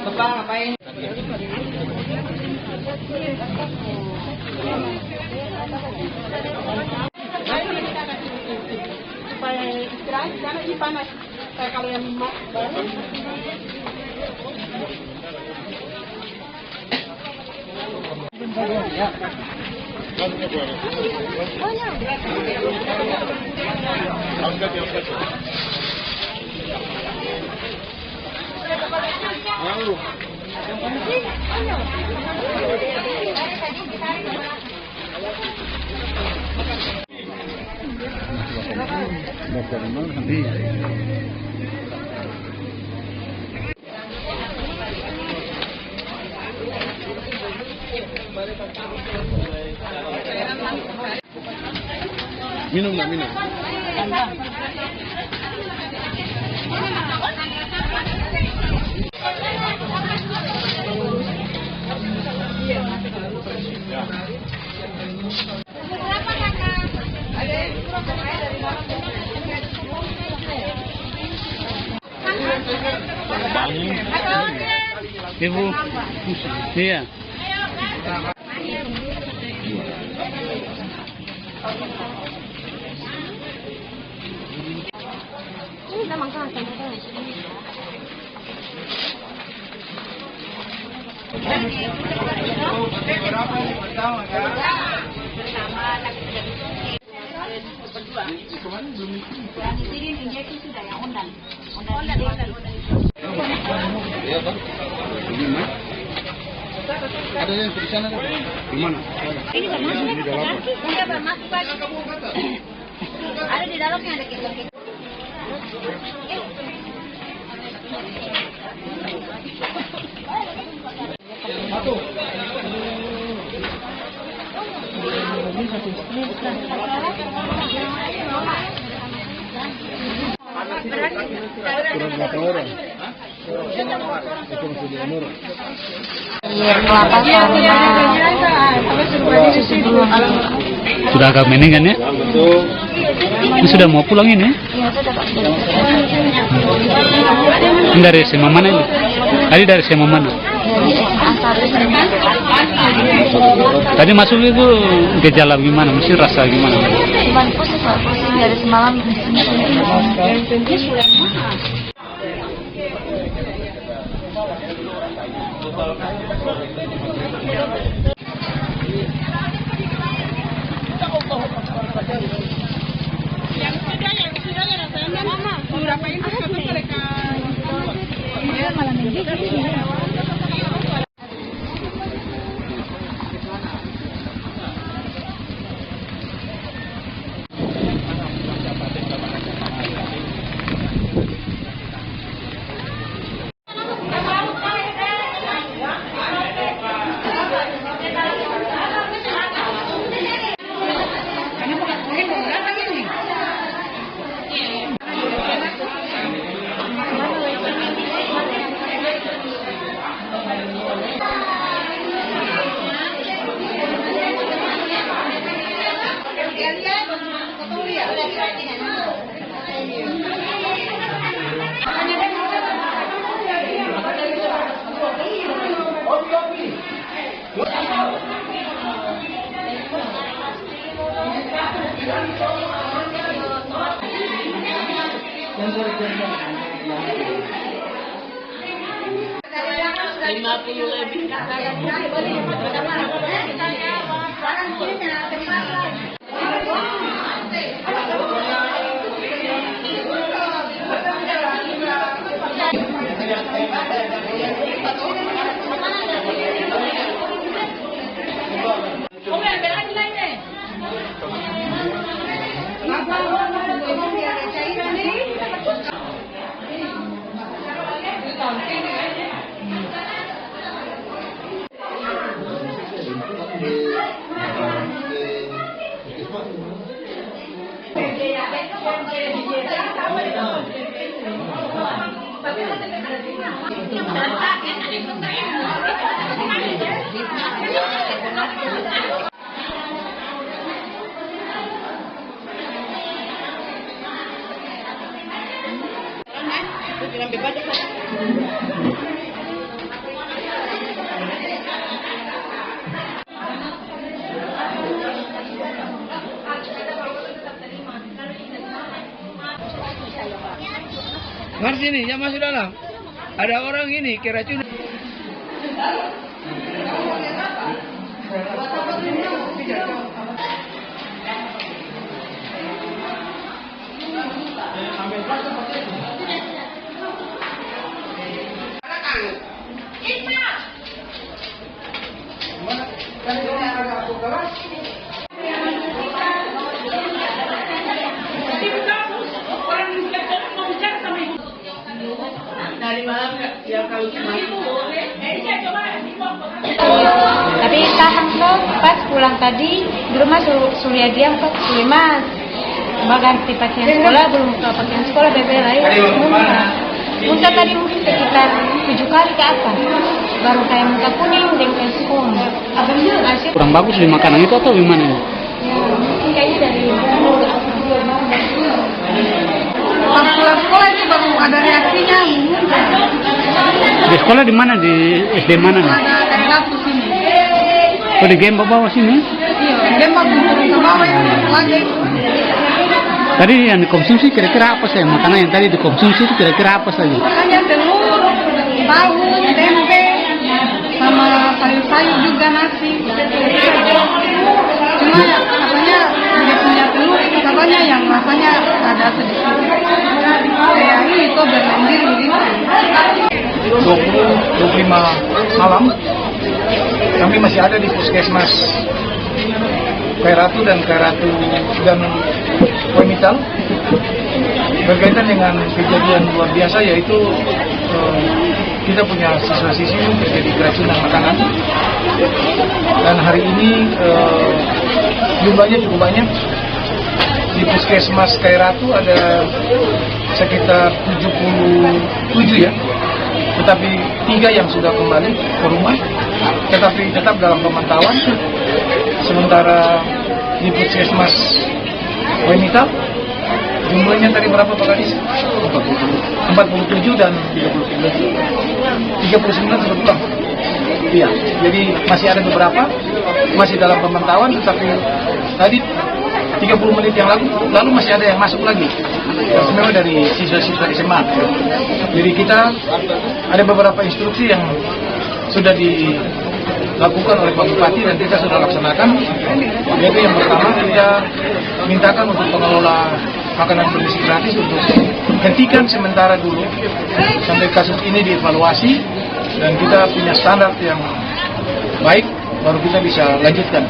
Bapak ngapain? Supaya istirahat karena ini panas. Kayak kalau yang minum nggak minum? Ibu, iya. Ada yang di sana kan? Di mana? Ini bermasuk di dalam. Iya bermasuk Pak. Ada di dalamnya ada kita. Satu. Kurang berapa orang? Itu masih di umur. Sudah agak mening kan ya? Ini sudah mau pulang ini? Ini dari SMA mana ini? Tadi dari SMA mana? Tadi masuk itu gejala gimana? Mesti rasa gimana? Cuman pusing Pak, pusing dari semalam. Mari sini, yang masuk dalam. Ada orang ini keracunan. Tapi tahan kok pas pulang tadi di rumah suruh dia kok Suliman ganti pakaian sekolah, belum buka pakaian sekolah bebel lain muntah tadi mungkin sekitar 7 kali ke atas, baru kayak muntah kuning dengan sekum. Kurang bagus di makanan itu atau gimana? Ya mungkin kayaknya dari Pas pulang sekolah itu baru ada reaksinya. Di sekolah di mana? Di SD mana nih? Ada kayak lampu sini. Oh, di game bawah sini? Iya, lembab turun ke bawah itu lagi. Tadi yang dikonsumsi kira-kira apa saja? Makanan yang tadi dikonsumsi itu kira-kira apa saja? Makanya telur, tahu, tempe, sama sayur-sayur juga nasi. Cuma katanya dia punya telur itu katanya yang rasanya ada sedikit. Kayak ini kok berlendir begitu. 25 malam kami masih ada di puskesmas Kairatu dan Wemital berkaitan dengan kejadian luar biasa, yaitu kita punya siswa-siswi terjadi keracunan makanan, dan hari ini jumlahnya cukup banyak. Di puskesmas Kairatu ada sekitar 77 ya, tetapi 3 yang sudah kembali ke rumah, tetapi tetap dalam pemantauan. Sementara di puskesmas Wemital jumlahnya tadi berapa Pak Kadis? 47 dan 39 sudah pulang. Iya, jadi masih ada beberapa masih dalam pemantauan, tetapi tadi 30 menit yang lalu masih ada yang masuk lagi. Memang dari siswa-siswa SMA. Jadi kita ada beberapa instruksi yang sudah dilakukan oleh Pak Bupati dan kita sudah laksanakan. Yaitu yang pertama, kita mintakan untuk pengelola makanan bergizi gratis untuk hentikan sementara dulu sampai kasus ini dievaluasi dan kita punya standar yang baik, baru kita bisa lanjutkan.